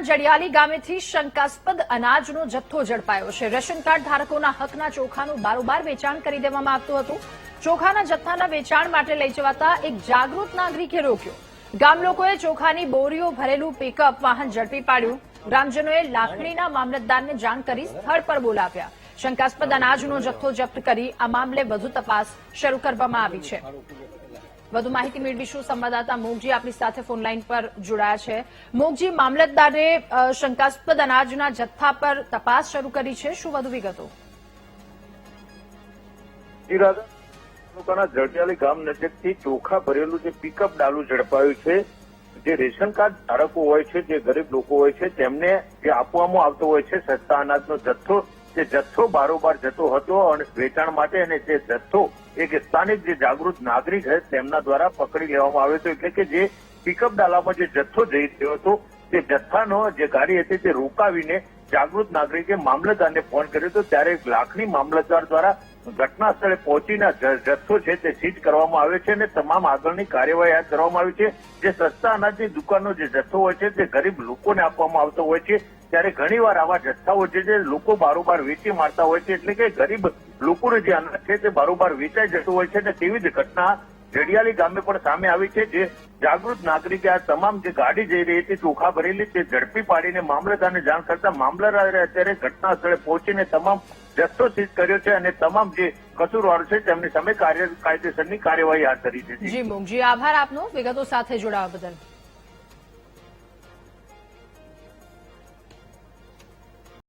જડિયાલી ગામેથી શંકાસ્પદ અનાજનો જથ્થો ઝડપાયો છે। રેશન કાર્ડ ધારકોના હકના ચોખાનું બારોબાર વેચાણ કરી દેવામાં આવતું હતું। ચોખાના જથ્થાના વેચાણ માટે લઈ જવાતા એક જાગૃત નાગરિકે રોક્યો। ગામ લોકોએ ચોખાની બોરીઓ ભરેલું પિકઅપ વાહન ઝડપી પાડ્યું। ગ્રામજનોએ લાખણીના મામલતદારને જાણ કરી સ્થળ પર બોલાવ્યા। શંકાસ્પદ અનાજનો જથ્થો જપ્ત કરી આ મામલે વધુ તપાસ શરૂ કરવામાં આવી છે। વધુ માહિતી મેળવીશું। સંવાદદાતા મોગજી આપણી સાથે ફોનલાઈન પર જોડાયા છે। મોગજી, મામલતદારે શંકાસ્પદ અનાજના જથ્થા પર તપાસ શરૂ કરી છે, શું વધુ વિગતો? તાલુકાના જડિયાલી ગામ નજીકથી ચોખા ભરેલું જે પિકઅપ ડાલું ઝડપાયું છે। જે રેશન કાર્ડ ધારકો હોય છે, જે ગરીબ લોકો હોય છે, તેમને જે આપવામાં આવતો હોય છે સસ્તા અનાજનો જથ્થો, તે જથ્થો બારોબાર જતો હતો અને વેચાણ માટે, અને તે જથ્થો એક સ્થાનિક જે જાગૃત નાગરિક છે તેમના દ્વારા પકડી લેવામાં આવ્યો હતો। એટલે કે જે પિકઅપ ડાલામાં જે જથ્થો જઈ રહ્યો હતો તે જથ્થાનો જે ગાડી હતી તે રોકાવીને જાગૃત નાગરિકે મામલતદારને ફોન કર્યો હતો। ત્યારે લાખણી મામલતદાર દ્વારા ઘટના સ્થળે પહોંચીને જથ્થો છે તે સીઝ કરવામાં આવ્યો છે અને તમામ આગળની કાર્યવાહી હાથ ધરવામાં આવી છે। જે સસ્તા અનાજની દુકાનનો જે જથ્થો હોય છે તે ગરીબ લોકોને આપવામાં આવતો હોય છે, ત્યારે ઘણીવાર આવા જથ્થાઓ જે લોકો બારોબાર વેચી મારતા હોય છે, એટલે કે ગરીબ લોકોનું જે અનાજ છે તે બારોબાર વેચાઈ જતું હોય છે। અને તેવી જ ઘટના જડિયાલી ગામે પણ સામે આવી છે। જે જાગૃત નાગરિકે આ તમામ જે ગાડી જઈ રહી હતી ચોખા ભરેલી તે ઝડપી પાડીને મામલતદારને જાણ કરતા મામલતદારે અત્યારે ઘટના સ્થળે પહોંચીને તમામ જથ્થો સીઝ કર્યો છે અને તમામ જે કસૂરવારો છે તેમની સામે કાયદેસરની કાર્યવાહી હાથ ધરી છે। જી મોગજી, આભાર આપનો વિગતો સાથે જોડાવા બદલ।